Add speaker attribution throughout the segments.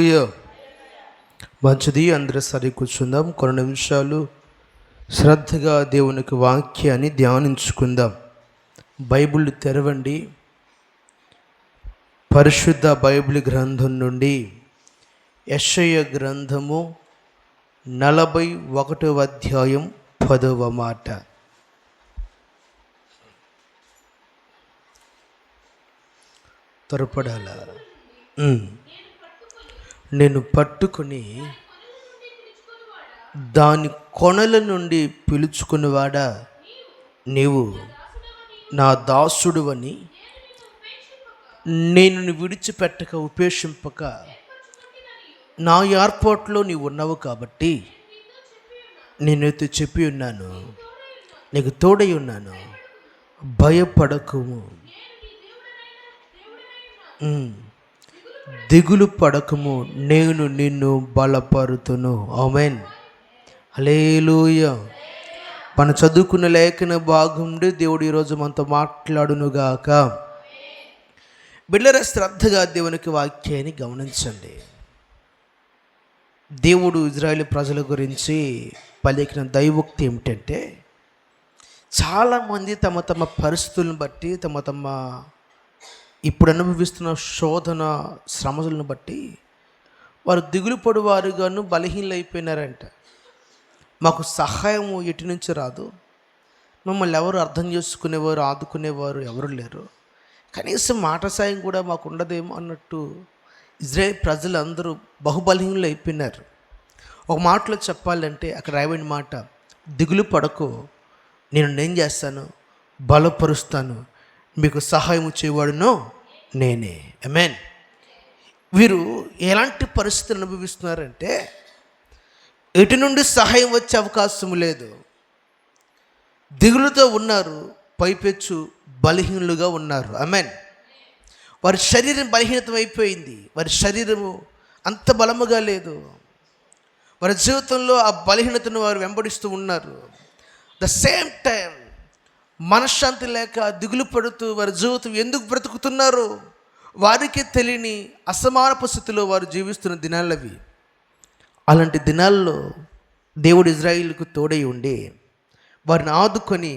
Speaker 1: హల్లెలూయా. మంచిది, అందరూ సరి కూర్చుందాం. కొన్ని నిమిషాలు శ్రద్ధగా దేవునికి వాక్యాన్ని ధ్యానించుకుందాం. బైబిల్ తెరవండి. పరిశుద్ధ బైబిల్ గ్రంథం నుండి యెషయా గ్రంథము 41వ అధ్యాయం 10వ మాట. త్వరపడాల. నేను పట్టుకుని దాని కొనల నుండి పిలుచుకునివాడా, నీవు నా దాసుడువని నేను విడిచిపెట్టక ఉపేక్షింపక నా ఏర్పాట్లో నీవు ఉన్నావు కాబట్టి నేనైతే చెప్పి ఉన్నాను, నీకు తోడై ఉన్నాను, భయపడకుము, దిగులు పడకము, నేను నిన్ను బలపరుతును. ఆమేన్, హల్లెలూయా. మన చదువుకున్న లేఖన భాగంలో దేవుడు ఈరోజు మనతో మాట్లాడునుగాక. బిడ్డలారా, శ్రద్ధగా దేవునికి వాక్యాన్ని గమనించండి. దేవుడు ఇజ్రాయేల్ ప్రజల గురించి పలికిన దైవోక్తి ఏమిటంటే, చాలామంది తమ తమ పరిస్థితులను బట్టి, తమ ఇప్పుడు అనుభవిస్తున్న శోధన శ్రమలను బట్టి వారు దిగులు పడువారుగాను బలహీనలైపోయినారంట. మాకు సహాయం ఎటు నుంచి రాదు, మమ్మల్ని ఎవరు అర్థం చేసుకునేవారు, ఆదుకునేవారు ఎవరు లేరు, కనీసం మాట సాయం కూడా మాకు ఉండదేమో అన్నట్టు ఇజ్రాయేల్ ప్రజలందరూ బహుబలహీనులు అయిపోయినారు. ఒక మాటలో చెప్పాలంటే అక్కడ రాయబడిన మాట, దిగులు పడకు, నేను చేస్తాను, బలపరుస్తాను, మీకు సహాయం చేయవాడునో నేనే. ఆమేన్. వీరు ఎలాంటి పరిస్థితులు అనుభవిస్తున్నారంటే, ఎటు నుండి సహాయం వచ్చే అవకాశం లేదు, దిగులుతో ఉన్నారు, పైపెచ్చు బలహీనులుగా ఉన్నారు. ఆమేన్. వారి శరీరం బలహీనతం అయిపోయింది, వారి శరీరము అంత బలముగా లేదు, వారి జీవితంలో ఆ బలహీనతను వారు వెంబడిస్తూ ఉన్నారు. ద సేమ్ టైం మనశ్శాంతి లేక దిగులు పడుతూ వారి జీవితం ఎందుకు బ్రతుకుతున్నారు వారికి తెలియని అసమానపు స్థితిలో వారు జీవిస్తున్న దినాలవి. అలాంటి దినాల్లో దేవుడు ఇజ్రాయిల్కు తోడై ఉండి వారిని ఆదుకొని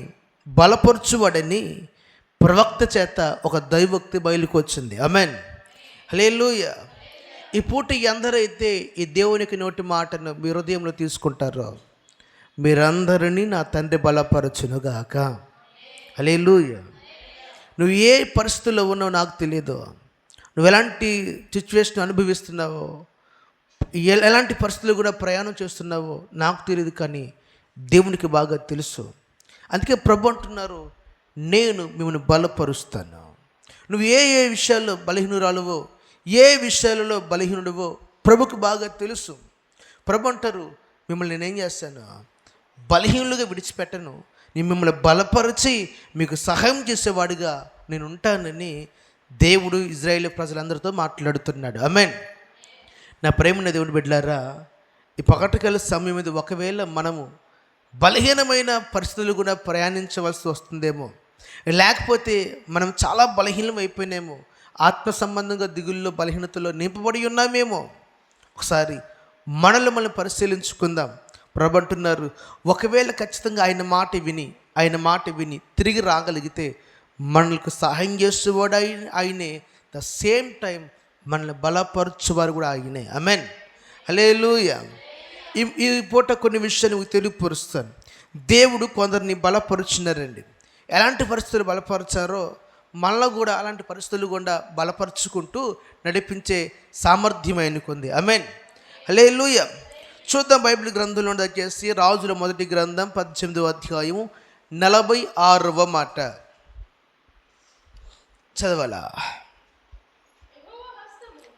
Speaker 1: బలపరచువాడని ప్రవక్త చేత ఒక దైవోక్తి బయలుకు వచ్చింది. ఆమేన్, హల్లెలూయా. ఈ పూట ఎందరైతే ఈ దేవునికి నోటి మాటను మీ హృదయంలో తీసుకుంటారో మీరందరినీ నా తండ్రి బలపరచునుగాక. హల్లెలూయా. నువ్వు ఏ పరిస్థితుల్లో ఉన్నావో నాకు తెలియదు, నువ్వు ఎలాంటి సిచ్యువేషన్ అనుభవిస్తున్నావో, ఎలాంటి పరిస్థితులు కూడా ప్రయాణం చేస్తున్నావో నాకు తెలియదు, కానీ దేవునికి బాగా తెలుసు. అందుకే ప్రభు అంటున్నారు, నేను మిమ్మల్ని బలపరుస్తాను. నువ్వు ఏ ఏ విషయాల్లో బలహీనురాలువో, ఏ విషయాలలో బలహీనుడివో ప్రభుకు బాగా తెలుసు. ప్రభు అంటారు, మిమ్మల్ని నేనేం చేస్తాను, బలహీనులుగా విడిచిపెట్టను, నేను మిమ్మల్ని బలపరిచి మీకు సహాయం చేసేవాడిగా నేను ఉంటానని దేవుడు ఇజ్రాయేల్ ప్రజలందరితో మాట్లాడుతున్నాడు. ఆమేన్. నా ప్రేమన్న దేవుని బిడ్డలారా, ఈ పగటికల సమయం మీద ఒకవేళ మనము బలహీనమైన పరిస్థితులు కూడా ప్రయాణించవలసి వస్తుందేమో, లేకపోతే మనం చాలా బలహీనం అయిపోయినేమో, ఆత్మ సంబంధంగా దిగుల్లో బలహీనతలో నింపబడి ఉన్నామేమో. ఒకసారి మనల్ని పరిశీలించుకుందాం. ప్రభు అంటున్నారు, ఒకవేళ ఖచ్చితంగా ఆయన మాట విని తిరిగి రాగలిగితే మనకు సహాయం చేసేవాడు ఆయనే, ద సేమ్ టైం మనల్ని బలపరచువారు కూడా ఆయనే. ఆమేన్, హల్లెలూయా. ఈ పూట కొన్ని విషయాలు తెలియపరుస్తాను. దేవుడు కొందరిని బలపరుచున్నారండి. ఎలాంటి పరిస్థితులు బలపరిచారో మనలో కూడా అలాంటి పరిస్థితులు కూడా బలపరుచుకుంటూ నడిపించే సామర్థ్యం ఆయనకుంది. ఆమేన్, హల్లెలూయా. చూద్దాం బైబిల్ గ్రంథంలో దయచేసి రాజుల మొదటి గ్రంథం 18వ అధ్యాయం 46వ మాట చదవాలా.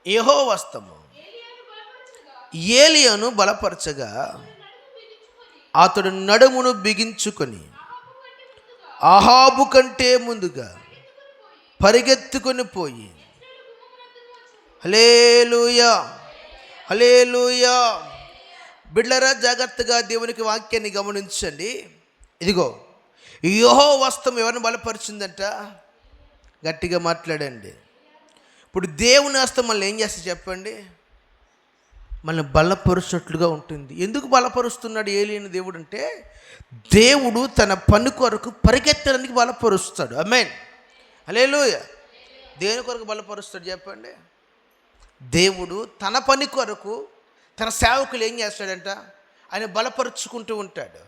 Speaker 1: యెహోవా హస్తము ఏలియాను బలపరచగా అతడు నడుమును బిగించుకొని అహాబు కంటే ముందుగా పరిగెత్తుకొని పోయి, హల్లెలూయా, హల్లెలూయా. బిడ్డలారా, జాగ్రత్తగా దేవునికి వాక్యాన్ని గమనించండి. ఇదిగో, యెహోవా హస్తం ఎవరిని బలపరిచిందంట? గట్టిగా మాట్లాడండి. ఇప్పుడు దేవుని హస్తం మళ్ళీ ఏం చేస్తే చెప్పండి? మనల్ని బలపరుచినట్లుగా ఉంటుంది. ఎందుకు బలపరుస్తున్నాడు ఏలియని దేవుడు అంటే, దేవుడు తన పని కొరకు పరిగెత్తడానికి బలపరుస్తాడు. ఆమేన్, హల్లెలూయా. దేని కొరకు బలపరుస్తాడు చెప్పండి? దేవుడు తన పని కొరకు తన సేవకులు ఏం చేస్తాడంట, ఆయన బలపరుచుకుంటూ ఉంటాడు.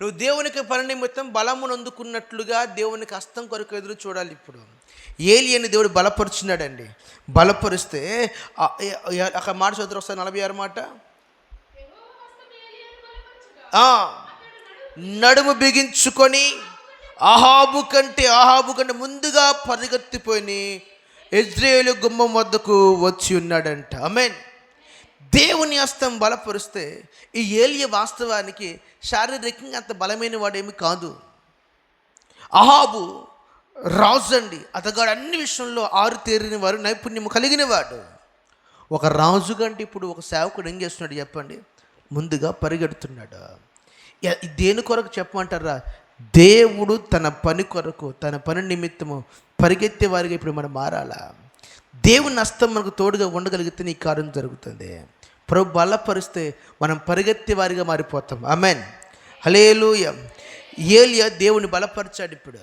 Speaker 1: నువ్వు దేవునికి పని నిమిత్తం బలమును అందుకున్నట్లుగా దేవునికి హస్తం కొరకు ఎదురు చూడాలి. ఇప్పుడు ఏలియని దేవుడు బలపరుచున్నాడండి. బలపరిస్తే అక్కడ మాట చదువు ఒకసారి 46 మాట. నడుము బిగించుకొని అహాబు కంటే ముందుగా పరిగెత్తిపోయి యెజ్రెయేలు గుమ్మం వద్దకు వచ్చి ఉన్నాడంట. ఆమేన్. దేవుని హస్తం బలపరిస్తే ఈ ఏలియా వాస్తవానికి శారీరకంగా అంత బలమైన వాడేమి కాదు. అహాబు రాజు అండి. అతగాడు అన్ని విషయంలో ఆరుతేరిన వారు, నైపుణ్యం కలిగిన వాడు. ఒక రాజు కంటే ఇప్పుడు ఒక సేవకుడు ఏం చేస్తున్నాడు చెప్పండి? ముందుగా పరిగెడుతున్నాడు. దేని కొరకు చెప్పమంటారా? దేవుడు తన పని కొరకు, తన పని నిమిత్తము పరిగెత్తే వారిగా ఇప్పుడు మనం మారాలా. దేవుని హస్తం మనకు తోడుగా ఉండగలిగితే నీ కార్యం జరుగుతుంది. ప్రభు బలపరిస్తే మనం పరిగెత్తే వారిగా మారిపోతాం. ఆమేన్, హల్లెలూయా. ఏలియా దేవుని బలపరిచాడు. ఇప్పుడు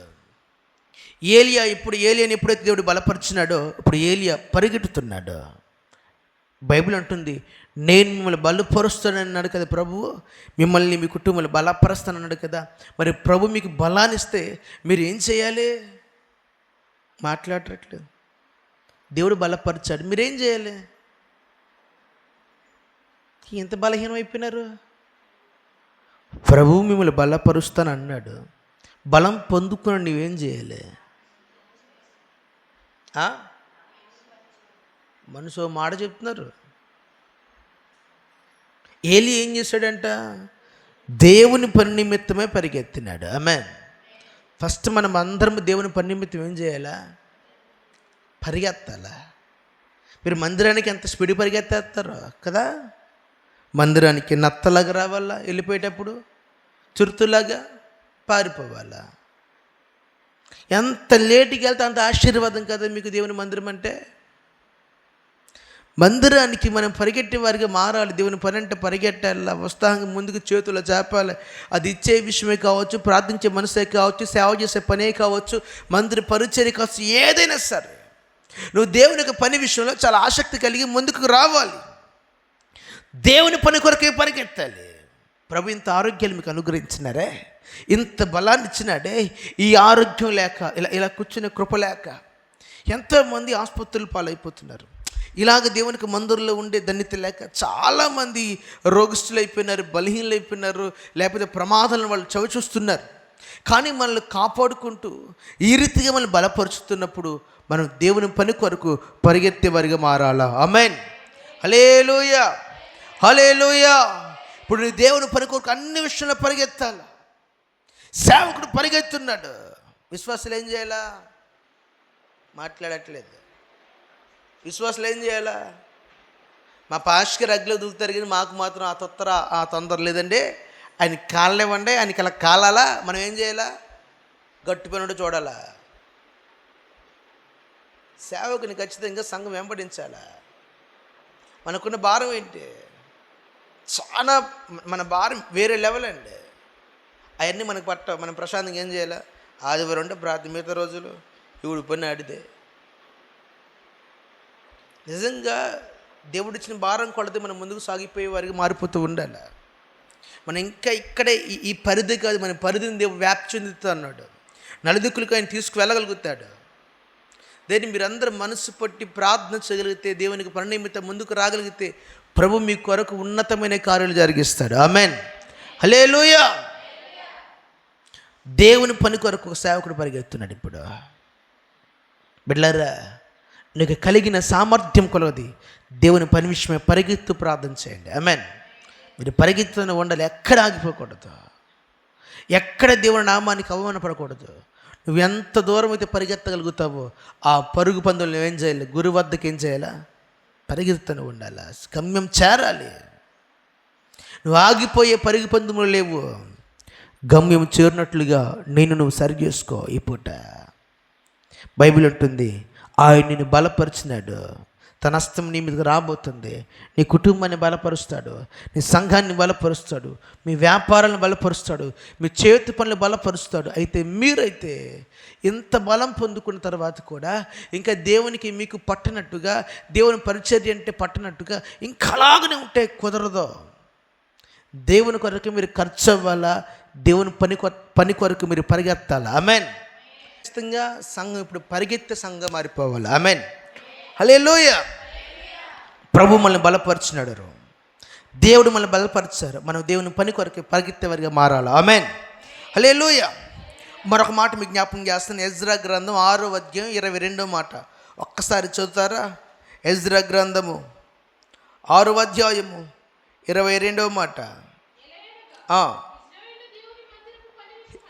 Speaker 1: ఏలియాని ఎప్పుడైతే దేవుడు బలపరిచినాడో ఇప్పుడు ఏలియా పరిగెడుతున్నాడు. బైబిల్ అంటుంది, నేను మిమ్మల్ని బలపరుస్తానన్నాడు కదా ప్రభువు, మిమ్మల్ని మీ కుటుంబాన్ని బలపరుస్తానన్నాడు కదా. మరి ప్రభు మీకు బలాన్ని ఇస్తే మీరు ఏం చేయాలి? మాట్లాడట్లేదు. దేవుడు బలపరిచాడు, మీరేం చేయాలి? ఎంత బలహీనం అయిపోయినారు. ప్రభువు మిమ్మల్ని బలపరుస్తాను అన్నాడు. బలం పొందుకుని నువ్వేం చేయాలి? మనసు మాట చెప్తున్నారు. ఏలి ఏం చేశాడంట? దేవుని పని నిమిత్తమే పరిగెత్తినాడు. ఆమేన్. ఫస్ట్ మనం అందరం దేవుని పని నిమిత్తం ఏం చేయాలా? పరిగెత్తాలా. మీరు మందిరానికి ఎంత స్పీడ్ పరిగెత్తేస్తారో కదా. మందిరానికి నత్తలాగా రావాలా, వెళ్ళిపోయేటప్పుడు చురుతులాగా పారిపోవాలా. ఎంత లేటుకి వెళ్తే అంత ఆశీర్వాదం కదా మీకు దేవుని మందిరం అంటే. మందిరానికి మనం పరిగెట్టే వారిగా మారాలి. దేవుని పని అంటే పరిగెట్టాలి, ఉత్సాహంగా ముందుకు చేతులు చేపాలి. అది ఇచ్చే విషయమే కావచ్చు, ప్రార్థించే మనసే కావచ్చు, సేవ చేసే పనే కావచ్చు, మందిర పరిచర్య కావచ్చు, ఏదైనా సరే నువ్వు దేవుని యొక్క పని విషయంలో చాలా ఆసక్తి కలిగి ముందుకు రావాలి. దేవుని పని కొరకే పరిగెత్తాలి. ప్రభు ఇంత ఆరోగ్యాలు మీకు అనుగ్రహించినారే, ఇంత బలాన్ని ఇచ్చినాడే. ఈ ఆరోగ్యం లేక ఇలా కూర్చునే కృప లేక ఎంతోమంది ఆసుపత్రుల పాలైపోతున్నారు. ఇలాగ దేవునికి మందిరంలో ఉండే ధన్యత లేక చాలామంది రోగిస్తులు అయిపోయినారు, బలహీనలు అయిపోయినారు, లేకపోతే ప్రమాదాలను వాళ్ళు చవి చూస్తున్నారు. కానీ మనల్ని కాపాడుకుంటూ ఈ రీతిగా మనల్ని బలపరుచుతున్నప్పుడు మనం దేవుని పని కొరకు పరిగెత్తే వారిగా మారాలా. ఆమేన్, హల్లెలూయా, హల్లెలూయా. ఇప్పుడు నీ దేవుని పని కొరకు అన్ని విషయంలో పరిగెత్తాలి. సేవకుడు పరిగెత్తున్నాడు. విశ్వాసులు ఏం చేయాలా? మాట్లాడట్లేదు. విశ్వాసులు ఏం చేయాలా? మా పాస్టర్ అగ్గిలో దూకుతారు కానీ మాకు మాత్రం ఆ తొందర లేదండి. ఆయన కాళ్ళనివ్వండి, ఆయనకి అలా కాలాలా. మనం ఏం చేయాలా? గట్టి పనుడు చూడాలా. సేవకుని ఖచ్చితంగా సంఘం వెంబడించాలా. మనకున్న భారం ఏంటి? చాలా మన భారం వేరే లెవెల్ అండి. అవన్నీ మనకు మనం ప్రశాంతంగా ఏం చేయాలా? ఆదివారం అంటే ప్రార్థన, మిగతా రోజులు ఇప్పుడు పని ఆడితే. నిజంగా దేవుడిచ్చిన భారం కొడితే మనం ముందుకు సాగిపోయే వారికి మారిపోతూ ఉండాలి. మనం ఇంకా ఇక్కడే ఈ పరిధి కాదు, మన పరిధిని దేవుడు వ్యాప్తి చెందుతూ అన్నాడు. నలుదిక్కులకు ఆయన తీసుకువెళ్ళగలుగుతాడు. దేన్ని మీరందరూ మనసు పట్టి ప్రార్థన చేయగలిగితే, దేవునికి పని నిమిత్తం ముందుకు రాగలిగితే ప్రభు మీ కొరకు ఉన్నతమైన కార్యాలు జరిగిస్తాడు. ఆమేన్, హల్లెలూయా. దేవుని పని కొరకు ఒక సేవకుడు పరిగెత్తున్నాడు. ఇప్పుడు బిడ్డలారా, నీకు కలిగిన సామర్థ్యం కొలది దేవుని పని విషయమే పరిగెత్తు ప్రార్థన చేయండి. ఆమేన్. మీరు పరిగెత్తుతూనే ఉండాలి, ఎక్కడ ఆగిపోకూడదు, ఎక్కడ దేవుని నామానికి అవమానపడకూడదు. నువ్వు ఎంత దూరం అయితే పరిగెత్తగలుగుతావో ఆ పరుగు పందులు నువ్వేం చేయాలి? గురు వద్దకు ఏం చేయాలా? పరిగెత్తుతూనే ఉండాలి, గమ్యం చేరాలి. నువ్వు ఆగిపోయే పరుగు పందులు లేవు, గమ్యం చేరినట్లుగా నువ్వు సరి చేసుకో. ఈ పూట బైబిల్ ఉంటుంది, ఆయన నిన్ను బలపరిచినాడు, తన హస్తం నీ మీదకి రాబోతుంది. నీ కుటుంబాన్ని బలపరుస్తాడు, నీ సంఘాన్ని బలపరుస్తాడు, మీ వ్యాపారాలను బలపరుస్తాడు, మీ చేతి పనులు బలపరుస్తాడు. అయితే మీరైతే ఇంత బలం పొందుకున్న తర్వాత కూడా ఇంకా దేవునికి మీకు పట్టనట్టుగా, దేవుని పరిచర్య అంటే పట్టనట్టుగా ఇంకా అలాగనే ఉంటే కుదరదు. దేవుని కొరకు మీరు ఖర్చు అవ్వాలా, దేవుని పని కొరకు మీరు పరిగెత్తాలా. ఆమెన్. ఖచ్చితంగా సంఘం ఇప్పుడు పరిగెత్తే సంఘం మారిపోవాలి. ఆమెన్. హల్లెలూయా. ప్రభు మనల్ని బలపరిచినాడు, దేవుడు మనల్ని బలపరిచారు. మనం దేవుని పని కొరకు పరిగెత్తేవారిగా మారాలి. ఆమెన్. హల్లెలూయా. మరొక మాట మీకు జ్ఞాపకం చేస్తాను. ఎజ్రా గ్రంథం 6వ అధ్యాయం 22వ మాట ఒక్కసారి చదువుతారా? ఎజ్రా గ్రంథము 6వ అధ్యాయము 22వ మాట.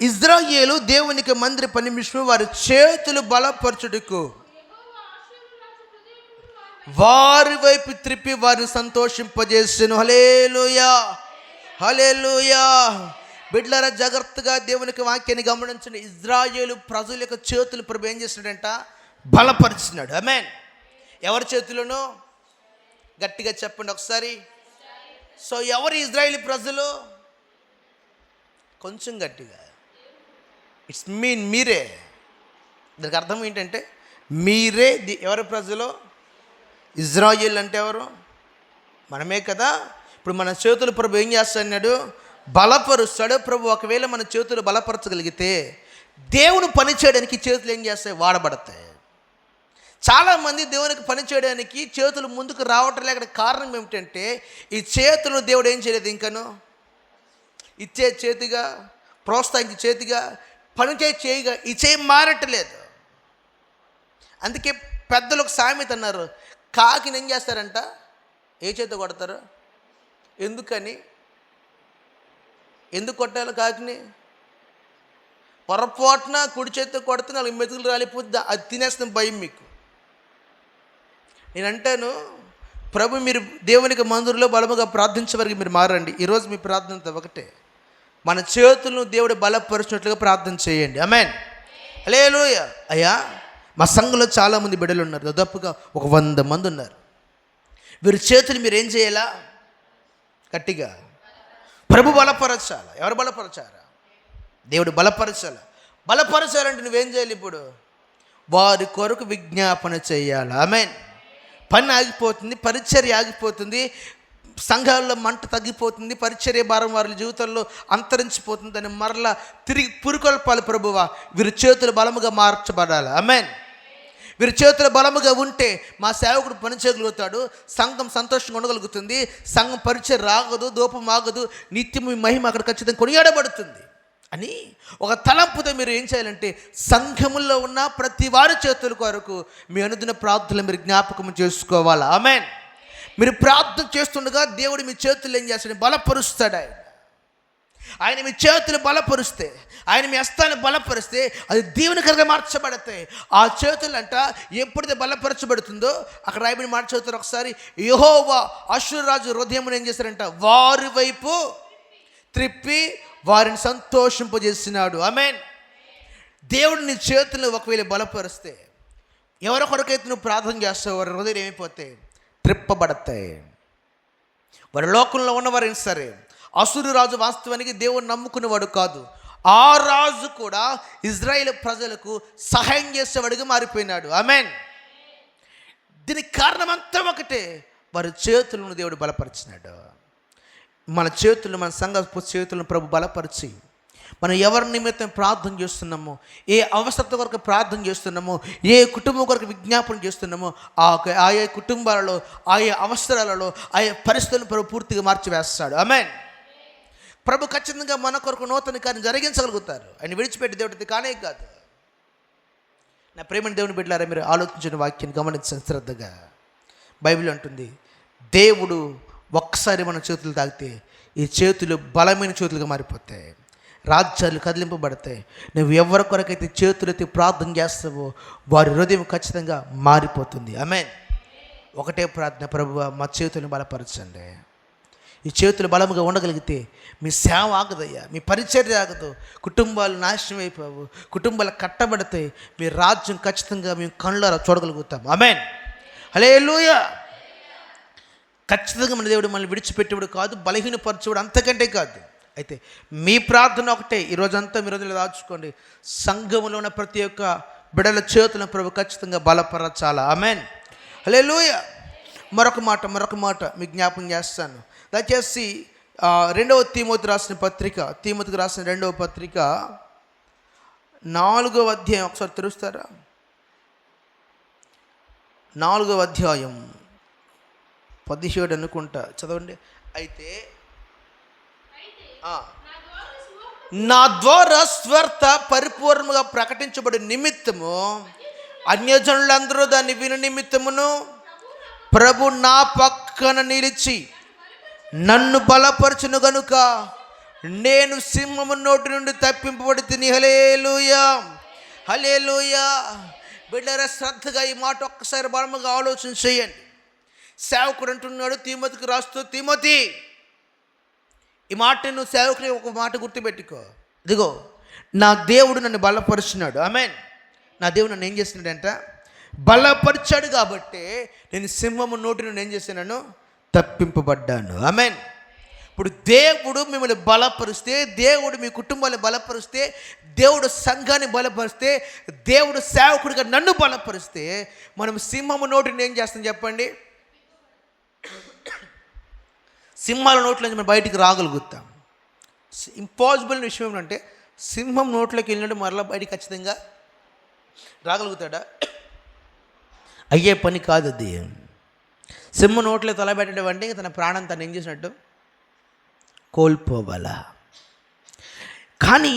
Speaker 1: ఇజ్రాయేలు దేవునికి మందిర పని నిమిషం వారి చేతులు బలపరచుటకు వారి వైపు త్రిప్పి వారిని సంతోషింపజేసెను. హల్లెలూయా, హల్లెలూయా. బిడ్డలారా, జాగ్రత్తగా దేవునికి వాక్యాన్ని గమనించండి. ఇజ్రాయేలు ప్రజల యొక్క చేతులు ప్రభు ఏం చేసినాడంట? బలపరిచినాడు. ఆమేన్. ఎవరి చేతులను? గట్టిగా చెప్పండి ఒకసారి. సో ఎవరు ఇజ్రాయేలు ప్రజలు? కొంచెం గట్టిగా. ఇట్స్ మీరే. దానికి అర్థం ఏంటంటే మీరే ఎవరి ప్రజలు? ఇజ్రాయేల్ అంటే ఎవరు? మనమే కదా. ఇప్పుడు మన చేతులు ప్రభు ఏం చేస్తాడు? బలపరుస్తాడు. ప్రభు ఒకవేళ మన చేతులు బలపరచగలిగితే దేవుని పని చేయడానికి చేతులు ఏం చేస్తాయి? వాడబడతాయి. చాలామంది దేవునికి పని చేయడానికి చేతులు ముందుకు రావటం లేక కారణం ఏమిటంటే ఈ చేతులను దేవుడు ఏం చేయలేదు. ఇంకను ఇచ్చే చేతిగా, ప్రోత్సహించే చేతిగా, పనిచే చేయగా ఈ చేయి మారట్లేదు. అందుకే పెద్దలు ఒక సామెత అన్నారు, కాకిని ఏం చేస్తారంట? ఏ చేతితో కొడతారు? ఎందుకని? ఎందుకు కొట్టాలి కాకిని? పొరపాటున కుడి చేతితో కొడితే 4 మెతుకులు రాలిపోద్ది, అది తినేస్తుంది భయం మీకు. నేను అంటాను, ప్రభు మీరు దేవునికి మందిరంలో బలముగా ప్రార్థించే వరకు మీరు మారండి. ఈరోజు మీ ప్రార్థనతో ఒకటే, మన చేతులను దేవుడు బలపరిచినట్లుగా ప్రార్థన చేయండి. ఆమేన్. హల్లెలూయా. అయ్యా, మా సంఘంలో చాలామంది బిడ్డలు ఉన్నారు, దాదాపుగా ఒక 100 మంది ఉన్నారు. వీరి చేతులు మీరు ఏం చేయాలా? గట్టిగా ప్రభు బలపరచాలి. ఎవరు బలపరచారా? దేవుడు బలపరచాలి. బలపరచాలంటే నువ్వేం చేయాలి? ఇప్పుడు వారి కొరకు విజ్ఞాపన చేయాలి. ఆమేన్. పని ఆగిపోతుంది, పరిచర్య ఆగిపోతుంది, సంఘాల్లో మంట తగ్గిపోతుంది, పరిచర్య భారం వారి జీవితంలో అంతరించిపోతుంది. అని మరలా తిరిగి పురుకొల్పాలి. ప్రభువా, వీరి చేతులు బలముగా మార్చబడాలి. ఆమేన్. వీరి చేతులు బలముగా ఉంటే మా సేవకుడు పని చేయగలుగుతాడు, సంఘం సంతోషంగా ఉండగలుగుతుంది, సంఘం పరిచయం రాగదు, దూపం ఆగదు, నిత్యం మీ మహిమ అక్కడ ఖచ్చితంగా కొనియాడబడుతుంది అని ఒక తలంపుతో మీరు ఏం చేయాలంటే సంఘముల్లో ఉన్న ప్రతి వారి చేతుల కొరకు మీ అనుదిన ప్రార్థనలు మీరు జ్ఞాపకం చేసుకోవాలి. ఆమేన్. మీరు ప్రార్థన చేస్తుండగా దేవుడు మీ చేతులు ఏం చేస్తాడు? బలపరుస్తాడు. ఆయన మీ చేతులు బలపరుస్తే, ఆయన మీ హస్తాన్ని బలపరిస్తే అది దీవెనకరంగా మార్చబడతాయి. ఆ చేతులు అంట ఎప్పుడైతే బలపరచబడుతుందో అక్కడ రాయబడిన మాట చదువుతారు ఒకసారి. యెహోవా అష్షూరు రాజు హృదయమును ఏం చేశారంట? వారి వైపు త్రిప్పి వారిని సంతోషింపజేసినాడు. ఆమేన్. దేవుడు నీ చేతులను ఒకవేళ బలపరిస్తే, ఎవరి కొరకైతే నువ్వు ప్రార్థన చేస్తావు వారి హృదయం ఏమైపోతాయి? త్రిప్పబడతాయి. వారి లోకంలో ఉన్నవారైనా సరే, అష్షూరు రాజు వాస్తవానికి దేవుని నమ్ముకునేవాడు కాదు. ఆ రాజు కూడా ఇజ్రాయేల్ ప్రజలకు సహాయం చేసేవాడిగా మారిపోయినాడు. ఆమేన్. దీనికి కారణం అంతా ఒకటే, వారి చేతులను దేవుడు బలపరిచినాడు. మన చేతులు, మన సంఘ చేతులను ప్రభు బలపరిచి మనం ఎవరి నిమిత్తం ప్రార్థన చేస్తున్నామో, ఏ అవసరత కొరకు ప్రార్థన చేస్తున్నామో, ఏ కుటుంబం కొరకు విజ్ఞాపన చేస్తున్నామో ఆయా కుటుంబాలలో, ఆయా అవసరాలలో, ఆయా పరిస్థితులను ప్రభు పూర్తిగా మార్చివేస్తాడు. ఆమేన్. ప్రభు ఖచ్చితంగా మన కొరకు నూతన కార్యం జరిగించగలుగుతారు. ఆయన విడిచిపెట్టి దేవుడిది కానే కాదు. నా ప్రేమని దేవుని బిడ్డలారా, మీరు ఆలోచించిన వాక్యాన్ని గమనించండి శ్రద్ధగా. బైబిల్ అంటుంది, దేవుడు ఒక్కసారి మన చేతులు తాకితే ఈ చేతులు బలమైన చేతులుగా మారిపోతాయి, రాజ్యాలు కదిలింపబడతాయి. నువ్వు ఎవరి కొరకైతే చేతులెత్తి ప్రార్థన చేస్తావో వారి హృదయం ఖచ్చితంగా మారిపోతుంది. ఆమేన్. ఒకటే ప్రార్థన, ప్రభువా మా చేతులను బలపరచండి. ఈ చేతులు బలముగా ఉండగలిగితే మీ సేవ ఆగదయ్యా, మీ పరిచర్య ఆగదు, కుటుంబాలు నాశనం అయిపోవు, కుటుంబాలు కట్టబడతాయి, మీ రాజ్యం ఖచ్చితంగా మేము కళ్ళారా చూడగలుగుతాం. ఆమేన్. హల్లెలూయా. ఖచ్చితంగా మన దేవుడు మనల్ని విడిచిపెట్టేవాడు కాదు, బలహీనపరచేవాడు అంతకంటే కాదు. అయితే మీ ప్రార్థన ఒకటే, ఈరోజంతా మీరు రోజులు దాచుకోండి, సంఘంలో ఉన్న ప్రతి ఒక్క బిడల చేతులను ప్రభు ఖచ్చితంగా బలపరచాలా. ఆమేన్, హల్లెలూయా. మరొక మాట మీకు జ్ఞాపకం చేస్తాను. దయచేసి 2వ తీమోతి రాసిన పత్రిక, తీమోతికి రాసిన 2వ పత్రిక 4వ అధ్యాయం ఒకసారి తెరుస్తారా? 4వ అధ్యాయం 17 అనుకుంటా, చదవండి. అయితే నా ద్వారా స్వార్థ పరిపూర్ణంగా ప్రకటించబడి నిమిత్తము అన్యజనులందరూ దాన్ని విని నిమిత్తమును ప్రభు నా పక్కన నిలిచి నన్ను బలపరచును గనుక నేను సింహము నోటి నుండి తప్పింపబడి తిని. హల్లెలూయా, హల్లెలూయా. బిడ్డలారా, శ్రద్ధగా ఈ మాట ఒక్కసారి బలముగా ఆలోచన చేయండి. సేవకుడు అంటున్నాడు తీమోతికి రాస్తూ, తీమోతి, ఈ మాట నువ్వు సేవకుని ఒక మాట గుర్తుపెట్టుకో. ఇదిగో నా దేవుడు నన్ను బలపరుచున్నాడు. ఆమేన్. నా దేవుడు నన్ను ఏం చేస్తున్నాడంట? బలపరిచాడు. కాబట్టి నేను సింహము నోటి నుండి ఏం చేస్తున్నాను? తప్పింపబడ్డాను. ఆమేన్. ఇప్పుడు దేవుడు మిమ్మల్ని బలపరిస్తే, దేవుడు మీ కుటుంబాన్ని బలపరిస్తే, దేవుడు సంఘాన్ని బలపరిస్తే, దేవుడు సేవకుడిగా నన్ను బలపరిస్తే, మనం సింహము నోటిని ఏం చేస్తాం చెప్పండి? సింహాల నోట్లోంచి మనం బయటికి రాగలుగుతాం. ఇంపాసిబుల్ విషయం ఏమంటే, సింహం నోట్లోకి వెళ్ళినట్టు మరలా బయటికి ఖచ్చితంగా రాగలుగుతాడా? అయ్యే పని కాదు అది. సింహం నోట్లో తలబెట్టడం అంటే తన ప్రాణం తను ఏం చేసినట్టు కోల్పోవాలా. కానీ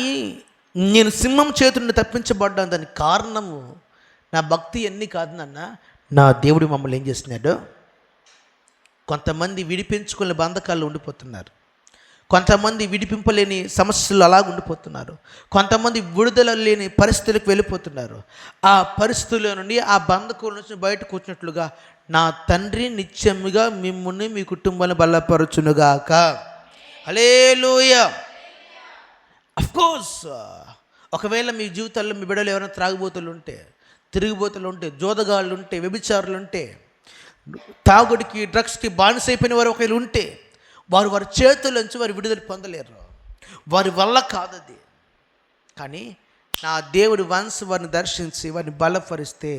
Speaker 1: నేను సింహం చేతి నుండి తప్పించబడ్డాను, దానికి కారణము నా భక్తి ఎన్ని కాదు నాన్న, నా దేవుడు మమ్మల్ని ఏం చేస్తున్నాడు. కొంతమంది విడిపించుకునే బంధకాల్లో ఉండిపోతున్నారు, కొంతమంది విడిపింపలేని సమస్యలు అలాగ ఉండిపోతున్నారు, కొంతమంది విడుదల లేని పరిస్థితులకు వెళ్ళిపోతున్నారు. ఆ పరిస్థితుల నుండి, ఆ బంధకుల నుంచి బయటకు వచ్చినట్లుగా నా తండ్రి నిత్యముగా మిమ్ముని మీ కుటుంబాన్ని బలపరచునుగాక. హల్లెలూయా. అఫ్కోర్స్ ఒకవేళ మీ జీవితాల్లో మీ బిడ్డలు ఎవరైనా త్రాగుబోతులు ఉంటే, తిరుగుబోతులు ఉంటే, జోదగాళ్ళు ఉంటే, వ్యభిచారులు ఉంటే, తాగుడికి డ్రగ్స్కి బానిసైపోయిన వారు ఒకవేళ ఉంటే, వారి చేతుల్లోంచి వారు విడుదల పొందలేరు, వారి వల్ల కాదది. కానీ నా దేవుడు వన్స్ వారిని దర్శించి వారిని బలపరిస్తే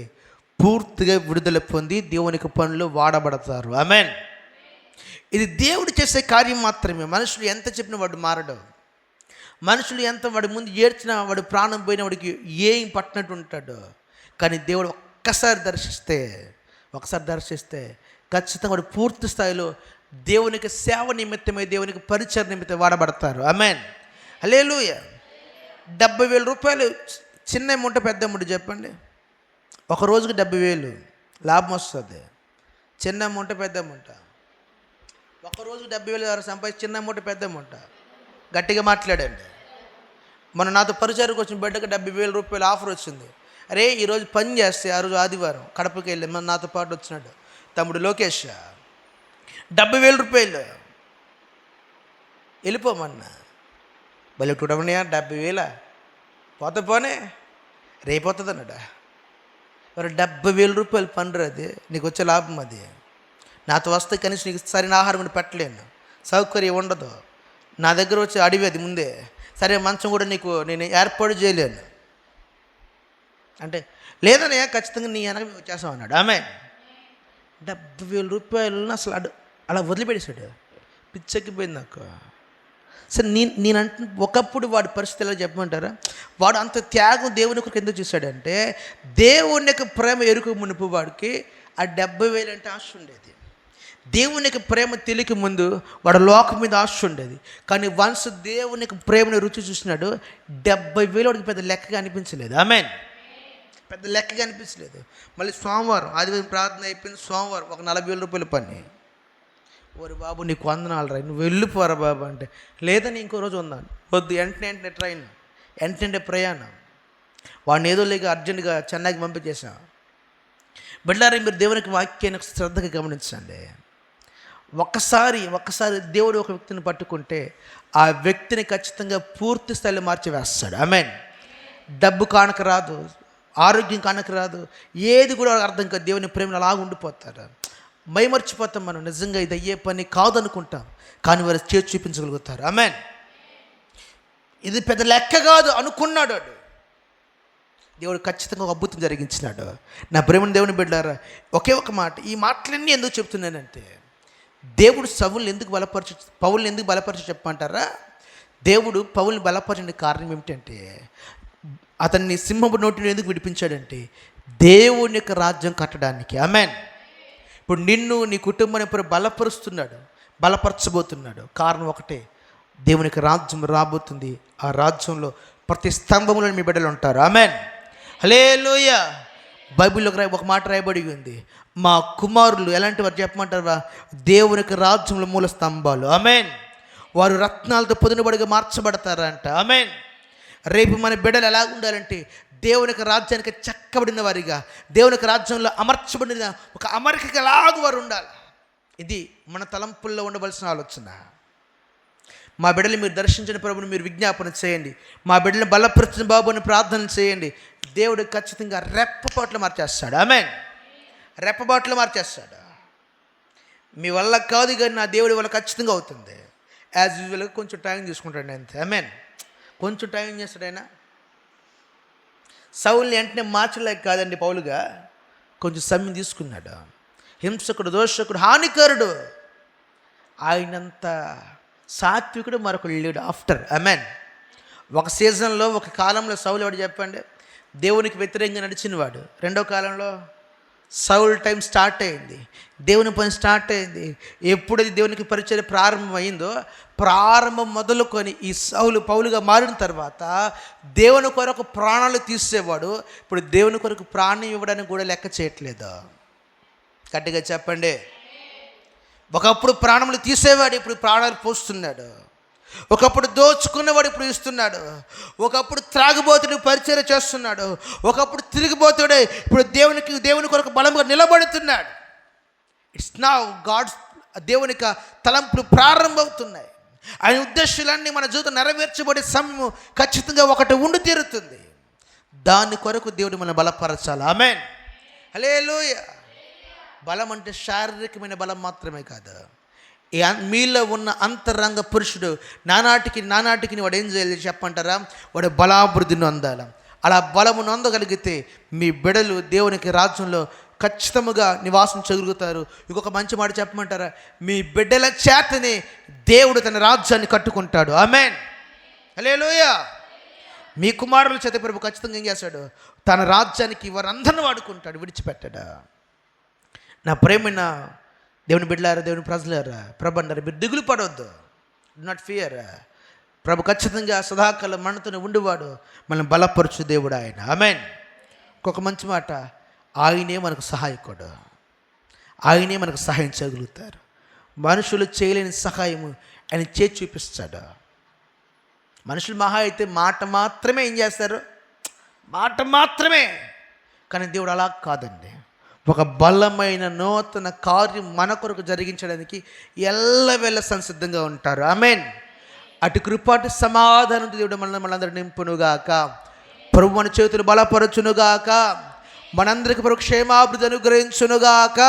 Speaker 1: పూర్తిగా విడుదల పొంది దేవునికి పనులు వాడబడతారు. ఆమేన్. ఇది దేవుడు చేసే కార్యం మాత్రమే. మనుషులు ఎంత చెప్పినా వాడు మారడు. మనుషులు ఎంత వాడి ముందు ఏడ్చినా, వాడు ప్రాణం పోయిన వాడికి ఏం పట్టినట్టు ఉంటాడు. కానీ దేవుడు ఒక్కసారి దర్శిస్తే ఖచ్చితంగా వాడు పూర్తి స్థాయిలో దేవునికి సేవ నిమిత్తమై, దేవునికి పరిచయ నిమిత్తం వాడబడతారు. ఆమేన్, హల్లెలూయా. 70,000 రూపాయలు చిన్న అమౌంట్ పెద్ద అమౌంట్ చెప్పండి? ఒక రోజుకి 70,000 లాభం వస్తుంది. చిన్న అమౌంట్ పెద్ద అమౌంట్? ఒక రోజుకి 70,000 సంపాదించి చిన్న అమౌంట్ పెద్ద అమౌంట్? గట్టిగా మాట్లాడండి. మన నాతో పరిచయకు వచ్చిన బిడ్డకు 70,000 రూపాయలు ఆఫర్ వచ్చింది. అరే ఈరోజు పని చేస్తే, ఆ రోజు ఆదివారం కడపకి వెళ్ళి మన నాతో పాటు వచ్చినాడు తమ్ముడు లోకేష్, 70,000 రూపాయలు వెళ్ళిపోమన్నా. భలే చూడమనియా, 70,000 పోతే పోనే, రేపోతుంది అన్నాడా. మరి 70,000 రూపాయలు పని అది, నీకు వచ్చే లాభం అది. నాతో వస్తే కనీసం నీకు సరైన ఆహారం కూడా పెట్టలేను, సౌకర్యం ఉండదు. నా దగ్గర వచ్చి అడివి అది ముందే, సరే మంచం కూడా నేను ఏర్పాటు చేయలేను అంటే, లేదనే ఖచ్చితంగా నీ వెనక మేము వచ్చేసాం అన్నాడు. ఆమె 70,000 రూపాయలను అసలు అలా వదిలిపెట్టేశాడు. పిచ్చెక్కిపోయింది నాకు. సరే నేనంటే ఒకప్పుడు వాడి పరిస్థితి ఎలా చెప్పమంటారా? వాడు అంత త్యాగం దేవుని కొరకు ఎందుకు చూశాడంటే, దేవుని యొక్క ప్రేమ ఎరుక మునుపు వాడికి ఆ 70,000 అంటే ఆశ ఉండేది. దేవునికి ప్రేమ తెలియక ముందు వాడు లోకం మీద ఆశ ఉండేది. కానీ వన్స్ దేవునికి ప్రేమను రుచి చూసినాడు, 70,000 వాడికి పెద్ద లెక్కగా అనిపించలేదు. ఆమేన్, పెద్ద లెక్కగా అనిపించలేదు. మళ్ళీ సోమవారం, ఆదివారం ప్రార్థన అయిపోయింది, సోమవారం ఒక 40,000 రూపాయల పని. ఓరి బాబు నీకు వందనాలు రా, నువ్వు వెళ్ళిపోరా బాబు అంటే, లేదని ఇంకో రోజు ఉన్నాను. వద్దు, వెంటనే ట్రైన్, వెంటనే ప్రయాణం. వాడిని ఏదో లేక అర్జెంటుగా చెన్నైకి పంపించేసాం. బిడ్డలారా, మీరు దేవునికి వాక్యాన్ని శ్రద్ధగా గమనించండి. ఒక్కసారి దేవుడు ఒక వ్యక్తిని పట్టుకుంటే ఆ వ్యక్తిని ఖచ్చితంగా పూర్తి స్థాయిలో మార్చి వేస్తాడు. ఆమేన్. డబ్బు కానుక రాదు, ఆరోగ్యం కనక రాదు, ఏది కూడా అర్థం కాదు. దేవుని ప్రేమను అలా ఉండిపోతారు. మైమర్చిపోతాం మనం, నిజంగా ఇది అయ్యే పని కాదనుకుంటాం, కానీ వారు చేసి చూపించగలుగుతారు. ఆమేన్. ఇది పెద్ద లెక్క కాదు అనుకున్నాడు వాడు, దేవుడు ఖచ్చితంగా ఒక అద్భుతం జరిగించినాడు. నా ప్రేమను దేవుని బిడ్డలారా, ఒకే ఒక మాట, ఈ మాటలన్నీ ఎందుకు చెప్తున్నానంటే, దేవుడు పౌలుని ఎందుకు బలపరిచి చెప్పమంటారా? దేవుడు పౌలుని బలపరిచిన కారణం ఏమిటంటే, అతన్ని సింహపు నోటిని ఎందుకు విడిపించాడంటే, దేవుని యొక్క రాజ్యం కట్టడానికి. ఆమేన్. ఇప్పుడు నిన్ను, నీ కుటుంబాన్ని ఇప్పుడు బలపరచబోతున్నాడు. కారణం ఒకటే, దేవుని యొక్క రాజ్యం రాబోతుంది. ఆ రాజ్యంలో ప్రతి స్తంభంలో మీ బిడ్డలు ఉంటారు. ఆమేన్. హల్లెలూయా. బైబిల్లో ఒక మాట రాయబడి ఉంది, మా కుమారులు ఎలాంటి వారు చెప్పమంటారా? దేవుని యొక్క రాజ్యంలో మూల స్తంభాలు. ఆమేన్. వారు రత్నాలతో పొదినబడిగా మార్చబడతారంట. ఆమేన్. రేపు మన బిడ్డలు ఎలా ఉండాలంటే, దేవుని యొక్క రాజ్యానికి చెక్కబడిన వారిగా, దేవుని యొక్క రాజ్యంలో అమర్చబడిన ఒక అమరికలాగా వారు ఉండాలి. ఇది మన తలంపుల్లో ఉండవలసిన ఆలోచన. మా బిడ్డలు మీరు దర్శించిన ప్రభుని మీరు విజ్ఞాపన చేయండి. మా బిడ్డలను బలపరిచిన బాబు అని ప్రార్థన చేయండి. దేవుడు ఖచ్చితంగా రెప్పపాట్లు మార్చేస్తాడు. ఆమేన్. రెప్పపాట్లు మార్చేస్తాడు. మీ వల్ల కాదు కానీ నా దేవుడి వల్ల ఖచ్చితంగా అవుతుంది. యాజ్ యూజువల్గా కొంచెం టైం తీసుకుంటాడు అంతే. ఆమేన్. కొంచెం టైం ఏం చేస్తాడు ఆయన? సౌల్ని వెంటనే మార్చలేక కాదండి, పౌలుగా కొంచెం సమయం తీసుకున్నాడు. హింసకుడు, దోషకుడు, హానికరుడు, ఆయనంత సాత్వికుడు మరొకడు లేడు ఆఫ్టర్. ఆమేన్. ఒక సీజన్లో, ఒక కాలంలో సౌలు వాడు చెప్పండి, దేవునికి వ్యతిరేకంగా నడిచినవాడు. రెండో కాలంలో సౌల్ టైం స్టార్ట్ అయింది, దేవుని పని స్టార్ట్ అయింది. ఎప్పుడైతే దేవునికి పరిచర్య ప్రారంభమైందో, ప్రారంభం మొదలుకొని ఈ పౌలుగా మారిన తర్వాత దేవుని కొరకు ప్రాణాలు తీసేవాడు. ఇప్పుడు దేవుని కొరకు ప్రాణం ఇవ్వడానికి కూడా లెక్క చేయట్లేదు. గట్టిగా చెప్పండి. ఒకప్పుడు ప్రాణములు తీసేవాడు, ఇప్పుడు ప్రాణాలు పోస్తున్నాడు. ఒకప్పుడు దోచుకున్నవాడు, ఇప్పుడు ఇస్తున్నాడు. ఒకప్పుడు త్రాగుబోతుడు పరిచర్య చేస్తున్నాడు. ఒకప్పుడు తిరిగిపోతాడే, ఇప్పుడు దేవుని కొరకు బలంగా నిలబడుతున్నాడు. ఇట్స్ నౌ గాడ్స్, దేవునికి తలంపులు ప్రారంభమవుతున్నాయి. ఆయన ఉద్దేశాలన్నీ మన జీవితం నెరవేర్చబడే సమయం ఖచ్చితంగా ఒకటి ఉండి తీరుతుంది. దాని కొరకు దేవుడు మనం బలపరచాలి. ఆమేన్. హల్లెలూయా. బలం అంటే శారీరకమైన బలం మాత్రమే కాదు, మీలో ఉన్న అంతరంగ పురుషుడు నానాటికి వాడు ఏం చేయాలి చెప్పంటారా? వాడు బలాభివృద్ధిని అందాలి. అలా బలము నొందగలిగితే మీ బిడలు దేవునికి రాజ్యంలో ఖచ్చితంగా నివాసం చేయగలుగుతారు. ఇంకొక మంచి మాట చెప్పమంటారా? మీ బిడ్డల చేతనే దేవుడు తన రాజ్యాన్ని కట్టుకుంటాడు. ఆమేన్. హల్లెలూయా. మీ కుమారుల చేత ప్రభు ఖచ్చితంగా ఏం చేస్తాడు? తన రాజ్యానికి వారందరిని వాడుకుంటాడు, విడిచిపెట్టాడు. నా ప్రేమైన దేవుని బిడ్డలారా, దేవుని ప్రజలారా, ప్రభు అన్నారు, మీరు దిగులు పడవద్దు, డు నాట్ ఫియర్. ప్రభు ఖచ్చితంగా సదాకాలం మనతోనే ఉండేవాడు, మనల్ని బలపరచు దేవుడు ఆయన. ఆమేన్. ఇంకొక మంచి మాట, ఆయనే మనకు సహాయకుడు, ఆయనే మనకు సహాయం చేయగలుగుతారు. మనుషులు చేయలేని సహాయము ఆయన చేసి చూపిస్తాడు. మనుషులు మహా అయితే మాట మాత్రమే ఏం చేస్తారు? మాట మాత్రమే. కానీ దేవుడు అలా కాదండి. ఒక బలమైన నూతన కార్యం మన కొరకు జరిగించడానికి ఎల్లవేళ సంసిద్ధంగా ఉంటారు. ఆమేన్. అటు కృపాటి సమాధానం దేవుడు మనందరూ నింపునుగాక. ప్రభు మన చేతులు బలపరచునుగాక. మనందరికి ప్రభు క్షేమాభివృద్ధి అనుగ్రహించునుగాక.